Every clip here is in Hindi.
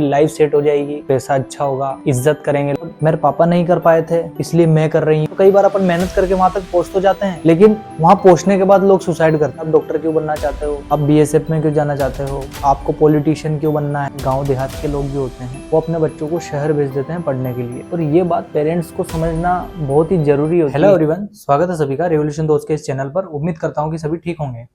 लाइफ सेट हो जाएगी, पैसा अच्छा होगा, इज्जत करेंगे। मेरे पापा नहीं कर पाए थे इसलिए मैं कर रही हूँ। तो कई बार अपन मेहनत करके वहां तक पहुंच तो जाते हैं, लेकिन वहां पहुंचने के बाद लोग सुसाइड करते हैं। आप डॉक्टर क्यों बनना चाहते हो, आप बीएसएफ में क्यों जाना चाहते हो, आपको पॉलिटिशियन क्यों बनना है। गाँव देहात के लोग जो होते हैं वो अपने बच्चों को शहर भेज देते हैं पढ़ने के लिए, और ये बात पेरेंट्स को समझना बहुत ही जरूरी होती है। हेलो एवरीवन, स्वागत है सभी का रेवोल्यूशन दोस्त के इस चैनल पर। उम्मीद करता हूँ कि सभी ठीक होंगे।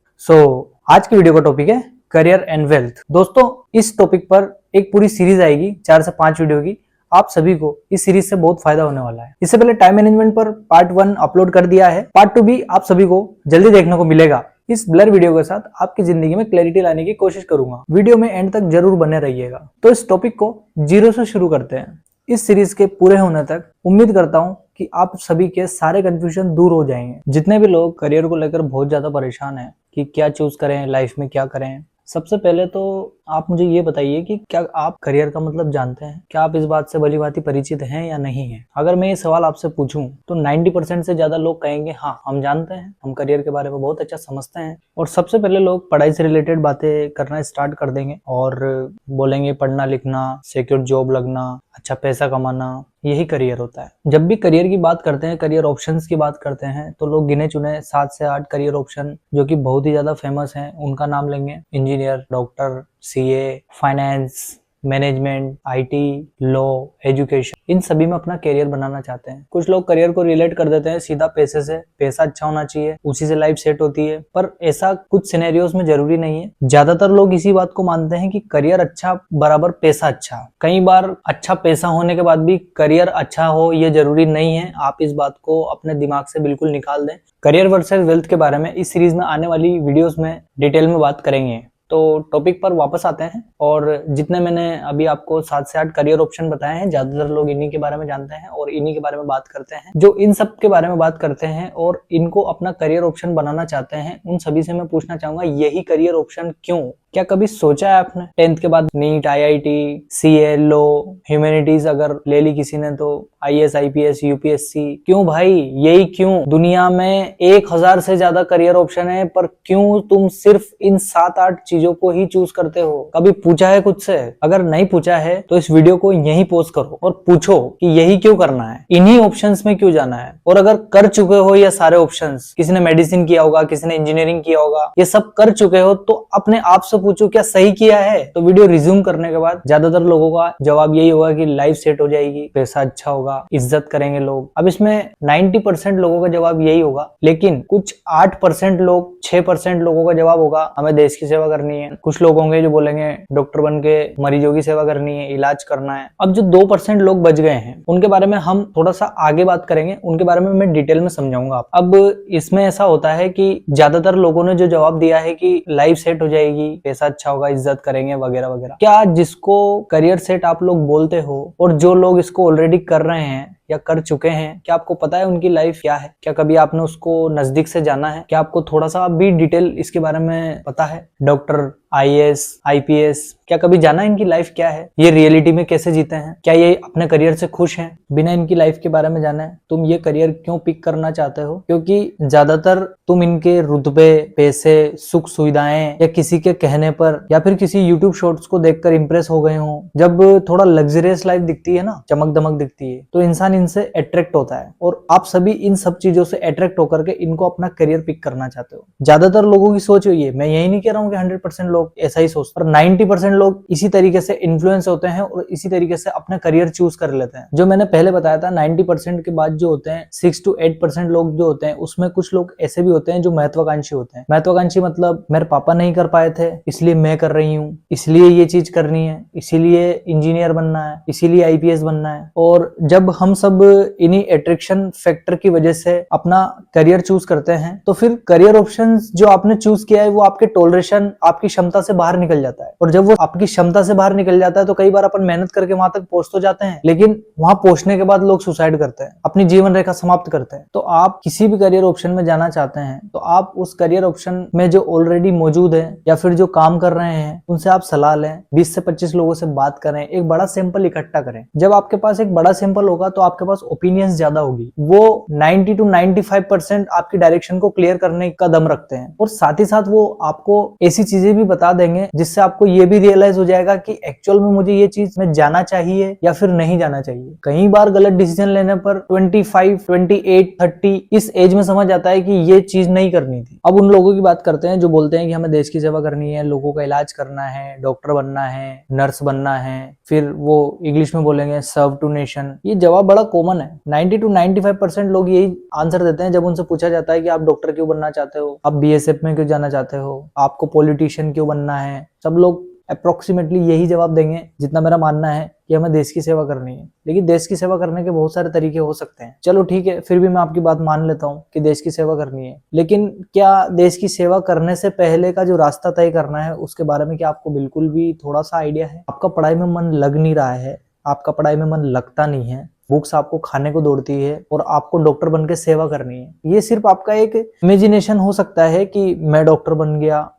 आज की वीडियो का टॉपिक है करियर एंड वेल्थ। दोस्तों, इस टॉपिक पर एक पूरी सीरीज आएगी 4 से 5 वीडियो की। आप सभी को इस सीरीज से बहुत फायदा होने वाला है। इससे पहले टाइम मैनेजमेंट पर पार्ट 1 अपलोड कर दिया है, पार्ट 2 भी आप सभी को जल्दी देखने को मिलेगा। इस ब्लर वीडियो के साथ आपकी जिंदगी में क्लैरिटी लाने की कोशिश करूंगा। वीडियो में एंड तक जरूर बने रहिएगा। तो इस टॉपिक को जीरो से शुरू करते हैं। इस सीरीज के पूरे होने तक उम्मीद करता हूं कि आप सभी के सारे कंफ्यूजन दूर हो जाएंगे। जितने भी लोग करियर को लेकर बहुत ज्यादा परेशान हैं कि क्या चूज करें, लाइफ में क्या करें, सबसे पहले तो आप मुझे ये बताइए कि क्या आप करियर का मतलब जानते हैं? क्या आप इस बात से भली भांति परिचित हैं या नहीं है? अगर मैं ये सवाल आपसे पूछूं तो 90% से ज्यादा लोग कहेंगे हाँ, हम जानते हैं, हम करियर के बारे में बहुत अच्छा समझते हैं। और सबसे पहले लोग पढ़ाई से रिलेटेड बातें करना स्टार्ट कर देंगे और बोलेंगे पढ़ना लिखना, सिक्योर जॉब लगना, अच्छा पैसा कमाना, यही करियर होता है। जब भी करियर की बात करते हैं, करियर ऑप्शंस की बात करते हैं, तो लोग गिने चुने 7 से 8 करियर ऑप्शन जो कि बहुत ही ज्यादा फेमस हैं उनका नाम लेंगे। Engineer, doctor, CA, finance, management, IT, law, education, इन सभी में अपना करियर बनाना चाहते हैं। कुछ लोग करियर को रिलेट कर देते हैं सीधा पैसे से, पैसा अच्छा होना चाहिए, उसी से लाइफ सेट होती है। पर ऐसा कुछ सिनेरियोस में जरूरी नहीं है। ज्यादातर लोग इसी बात को मानते हैं कि करियर अच्छा बराबर पैसा अच्छा। कई बार अच्छा पैसा होने के बाद भी करियर अच्छा हो ये जरूरी नहीं है। आप इस बात को अपने दिमाग से बिल्कुल निकाल दें। करियर वर्सेस वेल्थ के बारे में इस सीरीज में आने वाली वीडियोस में डिटेल में बात करेंगे। तो टॉपिक पर वापस आते हैं, और जितने मैंने अभी आपको 7 से 8 करियर ऑप्शन बताए हैं, ज्यादातर लोग इन्हीं के बारे में जानते हैं और इन्हीं के बारे में बात करते हैं। जो इन सब के बारे में बात करते हैं और इनको अपना करियर ऑप्शन बनाना चाहते हैं, उन सभी से मैं पूछना चाहूंगा यही करियर ऑप्शन क्यों? क्या कभी सोचा है आपने 10th के बाद NEET, IIT, CA, law, humanities अगर ले ली किसी ने तो आईएएस, आईपीएस, यूपीएससी? क्यों भाई, यही क्यों? दुनिया में 1000 से ज्यादा करियर ऑप्शन है, पर क्यों तुम सिर्फ इन 7-8 चीजों को ही चूज करते हो? कभी पूछा है खुद से? अगर नहीं पूछा है तो इस वीडियो को यहीं पॉज करो और पूछो कि यही क्यों करना है, इन्हीं ऑप्शंस में क्यों जाना है। और अगर कर चुके हो ये सारे ऑप्शंस, किसी ने मेडिसिन किया होगा, किसी ने इंजीनियरिंग किया होगा, ये सब कर चुके हो, तो अपने आप से पूछो क्या सही किया है? तो वीडियो रिज्यूम करने के बाद ज्यादातर लोगों का जवाब यही होगा कि लाइफ सेट हो जाएगी, पैसा अच्छा होगा, इज्जत करेंगे लोग। अब इसमें 90% लोगों का जवाब यही होगा, लेकिन कुछ 8% लोग, 6% लोगों का जवाब होगा हमें देश की सेवा करनी है। कुछ लोग होंगे जो बोलेंगे डॉक्टर बन के मरीजों की सेवा करनी है, इलाज करना है। अब जो 2% लोग बच गए हैं उनके बारे में हम थोड़ा सा आगे बात करेंगे, उनके बारे में मैं डिटेल में समझाऊंगा। अब इसमें ऐसा होता है कि ज्यादातर लोगों ने जो जवाब दिया है कि लाइफ सेट हो जाएगी, पैसा अच्छा होगा, इज्जत करेंगे वगैरह वगैरह। क्या जिसको करियर सेट आप लोग बोलते हो और जो लोग इसको ऑलरेडी कर रहे हैं या कर चुके हैं, क्या आपको पता है उनकी लाइफ क्या है? क्या कभी आपने उसको नजदीक से जाना है? क्या आपको थोड़ा सा भी डिटेल इसके बारे में पता है? डॉक्टर, आईएएस, आईपीएस, क्या कभी जाना इनकी लाइफ क्या है, ये रियलिटी में कैसे जीते हैं, क्या ये अपने करियर से खुश हैं? बिना इनकी लाइफ के बारे में जाने तुम ये करियर क्यों पिक करना चाहते हो? क्योंकि ज्यादातर तुम इनके रुतबे, पैसे, सुख सुविधाएं या किसी के कहने पर या फिर किसी यूट्यूब शॉर्ट्स को देखकर इंप्रेस हो गए हो। जब थोड़ा लग्जरियस लाइफ दिखती है ना, चमक दमक दिखती है, तो इंसान इनसे अट्रैक्ट होता है, और आप सभी इन सब चीजों से अट्रैक्ट होकर के इनको अपना करियर पिक करना चाहते हो। ज्यादातर लोगों की सोच हुई है, मैं यही नहीं कह रहा हूँ कि 100% लोग ऐसा ही सोचते हैं, पर 90% लोग इसी तरीके से इन्फ्लुएंस होते हैं और इसी तरीके से अपना करियर चूज कर लेते हैं। जो मैंने पहले बताया था 90% के बाद जो होते हैं 6 to 8% लोग जो होते हैं, उसमें कुछ लोग ऐसे भी होते हैं जो महत्वाकांक्षी होते हैं। महत्वाकांक्षी मतलब मेरे पापा नहीं कर पाए थे इसलिए मैं कर रही हूँ, इसलिए ये चीज करनी है, इसीलिए इंजीनियर बनना है, इसीलिए आईपीएस बनना है। और जब हम सब इन्हीं अट्रैक्शन फैक्टर की वजह से अपना करियर चूज करते हैं, तो फिर करियर ऑप्शंस जो आपने चूज किया है वो आपके टॉलरेशन, आपकी क्षमता से बाहर निकल जाता है। और जब वो आपकी क्षमता से बाहर निकल जाता है तो कई बार अपन मेहनत करके वहां तक पहुंच तो जाते हैं, लेकिन वहां पहुंचने के बाद लोग सुसाइड करते हैं, अपनी जीवन रेखा समाप्त करते हैं। तो आप किसी भी करियर ऑप्शन में जाना चाहते हैं तो आप उस करियर ऑप्शन में जो ऑलरेडी मौजूद है या फिर जो काम कर रहे हैं उनसे आप सलाह लें, 20 से 25 लोगों से बात करें, एक बड़ा सैंपल इकट्ठा करें। जब आपके पास एक बड़ा सैंपल होगा तो आपके पास ओपिनियंस ज्यादा होगी, वो 90 to 95% आपकी डायरेक्शन को क्लियर करने का दम रखते हैं, और साथ ही साथ वो आपको ऐसी चीजें भी बता देंगे जिससे आपको ये भी रियलाइज हो जाएगा कि एक्चुअल में मुझे ये चीज में जाना चाहिए या फिर नहीं जाना चाहिए। कई बार गलत डिसीजन लेने पर 25, 28, 30 इस एज में समझ आता है कि ये चीज नहीं करनी थी। अब उन लोगों की बात करते हैं जो बोलते हैं कि हमें देश की सेवा करनी है, लोगों का इलाज करना है, डॉक्टर बनना है, नर्स बनना है, फिर वो इंग्लिश में बोलेंगे सर्व टू नेशन। ये जवाब बड़ा कॉमन है। 90 to 95% लोग यही आंसर देते हैं जब उनसे पूछा जाता है कि आप डॉक्टर क्यों बनना चाहते हो, आप बीएसएफ में क्यों जाना चाहते हो, आपको पॉलिटिशियन क्यों बनना है। सब लोग अप्रोक्सीमेटली यही जवाब देंगे, जितना मेरा मानना है कि हमें देश की सेवा करनी है। लेकिन देश की सेवा करने के बहुत सारे तरीके हो सकते हैं। चलो ठीक है, फिर भी मैं आपकी बात मान लेता हूँ कि देश की सेवा करनी है, लेकिन क्या देश की सेवा करने से पहले का जो रास्ता तय करना है उसके बारे में क्या आपको बिल्कुल भी थोड़ा सा आइडिया है? आपका पढ़ाई में मन लग नहीं रहा है, आपका पढ़ाई में मन लगता नहीं है, बुक्स आपको खाने को दौड़ती है और आपको डॉक्टर बन के सेवा करनी है। ये सिर्फ आपका एक इमेजिनेशन हो सकता है कि मैं डॉक्टर बन गया,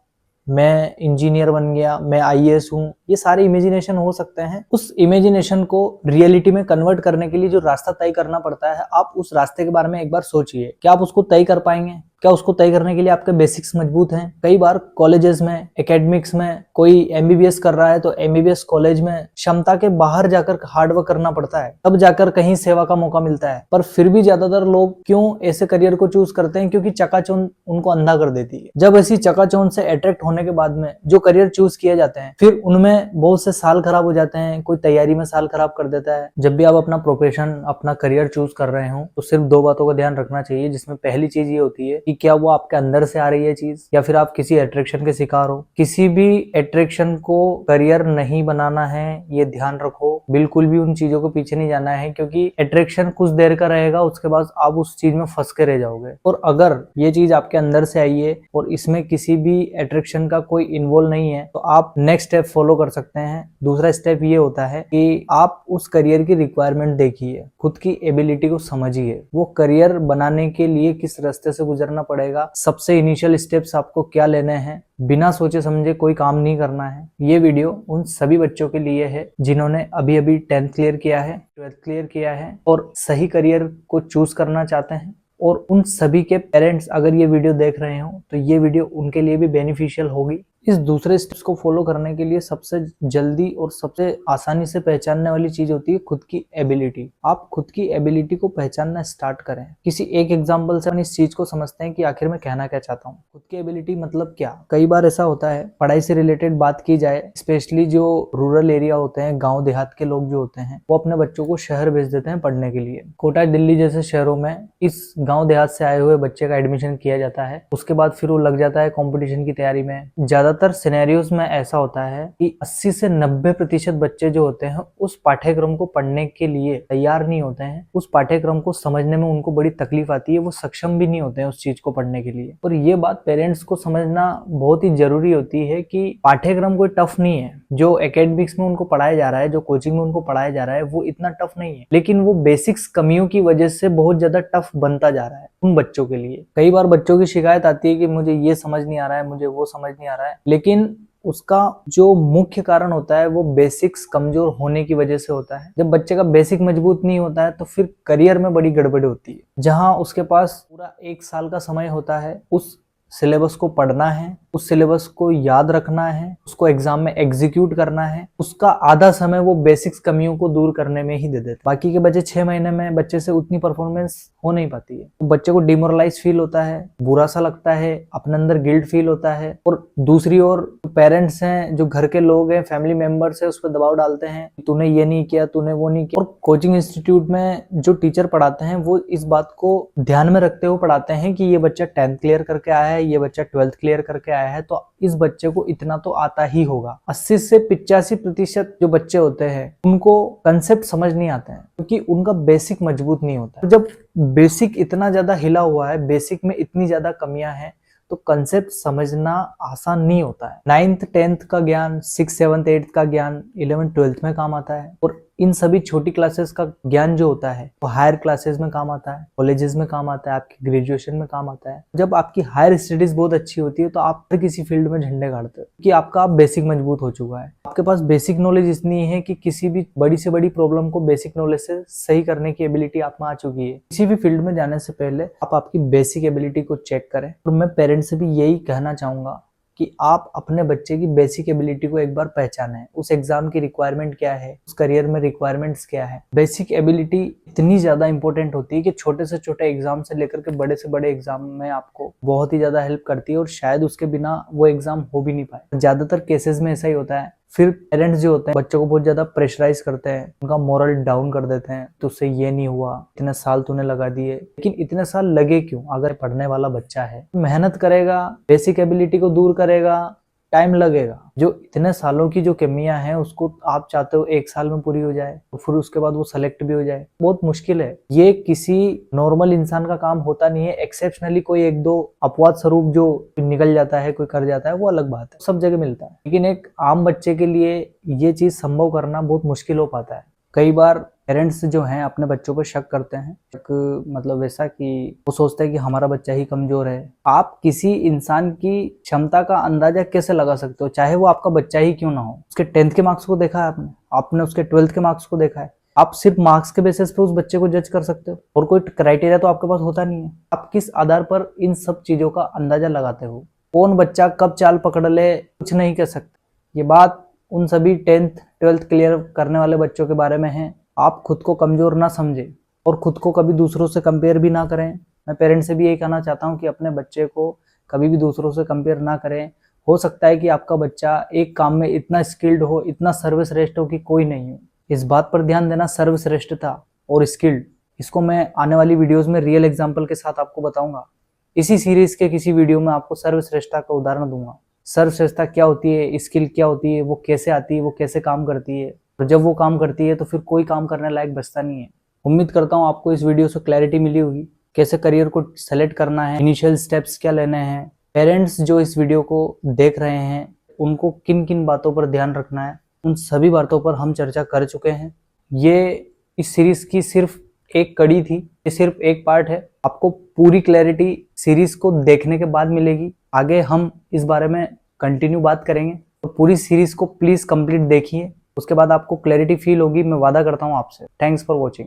मैं इंजीनियर बन गया, मैं आईएएस हूँ। ये सारे इमेजिनेशन हो सकते हैं। उस इमेजिनेशन को रियलिटी में कन्वर्ट करने के लिए जो रास्ता तय करना पड़ता है, आप उस रास्ते के बारे में एक बार सोचिए। क्या आप उसको तय कर पाएंगे? क्या उसको तय करने के लिए आपके बेसिक्स मजबूत हैं? कई बार कॉलेजेस में, एकेडमिक्स में कोई एमबीबीएस कर रहा है तो एमबीबीएस कॉलेज में क्षमता के बाहर जाकर हार्डवर्क करना पड़ता है, तब जाकर कहीं सेवा का मौका मिलता है। पर फिर भी ज्यादातर लोग क्यों ऐसे करियर को चूज करते हैं? क्योंकि चकाचौंध उनको अंधा कर देती है। जब ऐसी चकाचौंध से अट्रैक्ट होने के बाद में जो करियर चूज किए जाते हैं, फिर उनमें बहुत से साल खराब हो जाते हैं। कोई तैयारी में साल खराब कर देता है। जब भी आप अपना प्रोफेशन, अपना करियर चूज कर रहे हो तो सिर्फ दो बातों का ध्यान रखना चाहिए, जिसमें पहली चीज ये होती है कि क्या वो आपके अंदर से आ रही है चीज, या फिर आप किसी अट्रैक्शन के शिकार हो। किसी भी अट्रैक्शन को करियर नहीं बनाना है, ये ध्यान रखो। बिल्कुल भी उन चीजों के पीछे नहीं जाना है, क्योंकि अट्रैक्शन कुछ देर का रहेगा, उसके बाद आप उस चीज में फंस के रह जाओगे। और अगर ये चीज आपके अंदर से आई है और इसमें किसी भी अट्रैक्शन का कोई इन्वॉल्व नहीं है, तो आप नेक्स्ट स्टेप फॉलो कर सकते हैं। दूसरा स्टेप ये होता है कि आप उस करियर की रिक्वायरमेंट देखिए, खुद की एबिलिटी को समझिए, वो करियर बनाने के लिए किस रास्ते से गुजरना पड़ेगा, सबसे इनिशियल स्टेप्स आपको क्या लेने हैं। बिना सोचे समझे कोई काम नहीं करना है। ये वीडियो उन सभी बच्चों के लिए है जिन्होंने अभी अभी 10th क्लियर किया है, 12th क्लियर किया है और सही करियर को चूज करना चाहते हैं। और उन सभी के पेरेंट्स अगर ये वीडियो देख रहे हो तो ये वीडियो उनके लिए भी बेनिफिशियल होगी। इस दूसरे स्टेप्स को फॉलो करने के लिए सबसे जल्दी और सबसे आसानी से पहचानने वाली चीज होती है खुद की एबिलिटी। आप खुद की एबिलिटी को पहचानना स्टार्ट करें। किसी एक एग्जांपल से हम इस चीज को समझते हैं कि आखिर मैं कहना क्या चाहता हूँ। खुद की एबिलिटी मतलब क्या? कई बार ऐसा होता है, पढ़ाई से रिलेटेड बात की जाए, स्पेशली जो रूरल एरिया होते हैं, गाँव देहात के लोग जो होते हैं, वो अपने बच्चों को शहर भेज देते हैं पढ़ने के लिए। कोटा, दिल्ली जैसे शहरों में इस गाँव देहात से आए हुए बच्चे का एडमिशन किया जाता है। उसके बाद फिर वो लग जाता है कॉम्पिटिशन की तैयारी में। ज्यादातर सिनेरियोज में ऐसा होता है कि 80 से 90% बच्चे जो होते हैं उस पाठ्यक्रम को पढ़ने के लिए तैयार नहीं होते हैं। उस पाठ्यक्रम को समझने में उनको बड़ी तकलीफ आती है, वो सक्षम भी नहीं होते हैं उस चीज को पढ़ने के लिए। और ये बात पेरेंट्स को समझना बहुत ही जरूरी होती है कि पाठ्यक्रम कोई टफ नहीं है। जो एकेडमिक्स में उनको पढ़ाया जा रहा है, जो कोचिंग में उनको पढ़ाया जा रहा है, वो इतना टफ नहीं है, लेकिन वो बेसिक्स कमियों की वजह से बहुत ज्यादा टफ बनता जा रहा है उन बच्चों के लिए। कई बार बच्चों की शिकायत आती है कि मुझे ये समझ नहीं आ रहा है, मुझे वो समझ नहीं आ रहा है, लेकिन उसका जो मुख्य कारण होता है वो बेसिक्स कमजोर होने की वजह से होता है। जब बच्चे का बेसिक मजबूत नहीं होता है तो फिर करियर में बड़ी गड़बड़ी होती है। जहां उसके पास पूरा 1 साल का समय होता है उस सिलेबस को पढ़ना है, उस सिलेबस को याद रखना है, उसको एग्जाम में एग्जीक्यूट करना है, उसका आधा समय वो बेसिक्स कमियों को दूर करने में ही दे देते। बाकी के बचे 6 महीने में बच्चे से उतनी परफॉर्मेंस हो नहीं पाती है। तो बच्चे को डिमोरलाइज फील होता है, बुरा सा लगता है, अपने अंदर गिल्ट फील होता है। और दूसरी ओर पेरेंट्स हैं, जो घर के लोग हैं, फैमिली मेंबर्स है, उस पर दबाव डालते हैं, तूने ये नहीं किया, तूने वो नहीं किया। और कोचिंग इंस्टीट्यूट में जो टीचर पढ़ाते हैं वो इस बात को ध्यान में रखते हुए पढ़ाते हैं कि ये बच्चा 10th क्लियर करके आया है, ये बच्चा 12th क्लियर करके आया है, तो इस बच्चे को इतना तो आता ही होगा। 80 से 85% जो बच्चे होते हैं उनको कंसेप्ट समझ नहीं आते हैं, क्योंकि उनका बेसिक मजबूत नहीं होता। तो जब बेसिक इतना ज्यादा हिला हुआ है, बेसिक में इतनी ज्यादा कमियां हैं, तो कंसेप्ट समझना आसान नहीं होता है। 9th 10th का ज्ञान, 6th 7th 8th का ज्ञान 11th 12th में काम आता है। और इन सभी छोटी क्लासेस का ज्ञान जो होता है वो हायर क्लासेस में काम आता है, कॉलेजेस में काम आता है, आपकी ग्रेजुएशन में काम आता है। जब आपकी हायर स्टडीज बहुत अच्छी होती है तो आप हर किसी फील्ड में झंडे गाड़ते हो, कि आपका बेसिक मजबूत हो चुका है। आपके पास बेसिक नॉलेज इतनी है कि किसी भी बड़ी से बड़ी प्रॉब्लम को बेसिक नॉलेज से सही करने की एबिलिटी आप में आ चुकी है। किसी भी फील्ड में जाने से पहले आप आपकी बेसिक एबिलिटी को चेक करें। और मैं पेरेंट्स से भी यही कहना चाहूंगा कि आप अपने बच्चे की बेसिक एबिलिटी को एक बार पहचानें। उस एग्जाम की रिक्वायरमेंट क्या है, उस करियर में रिक्वायरमेंट्स क्या है। बेसिक एबिलिटी इतनी ज्यादा इंपॉर्टेंट होती है कि छोटे से छोटे एग्जाम से लेकर के बड़े से बड़े एग्जाम में आपको बहुत ही ज्यादा हेल्प करती है, और शायद उसके बिना वो एग्जाम हो भी नहीं पाए। ज्यादातर केसेस में ऐसा ही होता है। फिर पेरेंट्स जो होते हैं बच्चों को बहुत ज्यादा प्रेशराइज करते हैं, उनका मोरल डाउन कर देते हैं, तो उससे ये नहीं हुआ, इतने साल तूने लगा दिए। लेकिन इतने साल लगे क्यों? अगर पढ़ने वाला बच्चा है, मेहनत करेगा, बेसिक एबिलिटी को दूर करेगा, टाइम लगेगा। जो इतने सालों की जो कमियां हैं उसको आप चाहते हो 1 साल में पूरी हो जाए, तो फिर उसके बाद वो सेलेक्ट भी हो जाए, बहुत मुश्किल है। ये किसी नॉर्मल इंसान का काम होता नहीं है। एक्सेप्शनली कोई एक दो अपवाद स्वरूप जो निकल जाता है, कोई कर जाता है, वो अलग बात है, सब जगह मिलता है। लेकिन एक आम बच्चे के लिए ये चीज संभव करना बहुत मुश्किल हो पाता है। कई बार पेरेंट्स जो हैं अपने बच्चों पर शक करते हैं, शक मतलब वैसा कि वो सोचते हैं कि हमारा बच्चा ही कमजोर है। आप किसी इंसान की क्षमता का अंदाजा कैसे लगा सकते हो, चाहे वो आपका बच्चा ही क्यों ना हो? उसके 10th के मार्क्स को देखा है आपने, आपने उसके 12th के मार्क्स को देखा है। आप सिर्फ मार्क्स के बेसिस पे उस बच्चे को जज कर सकते हो, और कोई क्राइटेरिया तो आपके पास होता नहीं है। आप किस आधार पर इन सब चीजों का अंदाजा लगाते हो? कौन बच्चा कब चाल पकड़ ले, कुछ नहीं कह सकते। ये बात उन सभी 10th 12th क्लियर करने वाले बच्चों के बारे में है। आप खुद को कमजोर ना समझे, और खुद को कभी दूसरों से कंपेयर भी ना करें। मैं पेरेंट्स से भी यही कहना चाहता हूँ कि अपने बच्चे को कभी भी दूसरों से कंपेयर ना करें। हो सकता है कि आपका बच्चा एक काम में इतना स्किल्ड हो, इतना सर्वश्रेष्ठ हो कि कोई नहीं हो। इस बात पर ध्यान देना, सर्वश्रेष्ठता और स्किल्ड, इसको मैं आने वाली वीडियोस में रियल एग्जाम्पल के साथ आपको बताऊंगा। इसी सीरीज के किसी वीडियो में आपको सर्वश्रेष्ठता का उदाहरण दूंगा। सर्वश्रेष्ठता क्या होती है, स्किल क्या होती है, वो कैसे आती है, वो कैसे काम करती है, और जब वो काम करती है तो फिर कोई काम करने लायक बचता नहीं है। उम्मीद करता हूँ आपको इस वीडियो से क्लैरिटी मिली होगी, कैसे करियर को सेलेक्ट करना है, इनिशियल स्टेप्स क्या लेने हैं। पेरेंट्स जो इस वीडियो को देख रहे हैं उनको किन किन बातों पर ध्यान रखना है, उन सभी बातों पर हम चर्चा कर चुके हैं। ये इस सीरीज की सिर्फ एक कड़ी थी, ये सिर्फ एक पार्ट है। आपको पूरी क्लैरिटी सीरीज को देखने के बाद मिलेगी। आगे हम इस बारे में कंटिन्यू बात करेंगे, तो पूरी सीरीज को प्लीज कंप्लीट देखिए, उसके बाद आपको क्लैरिटी फील होगी, मैं वादा करता हूँ आपसे। Thanks for watching.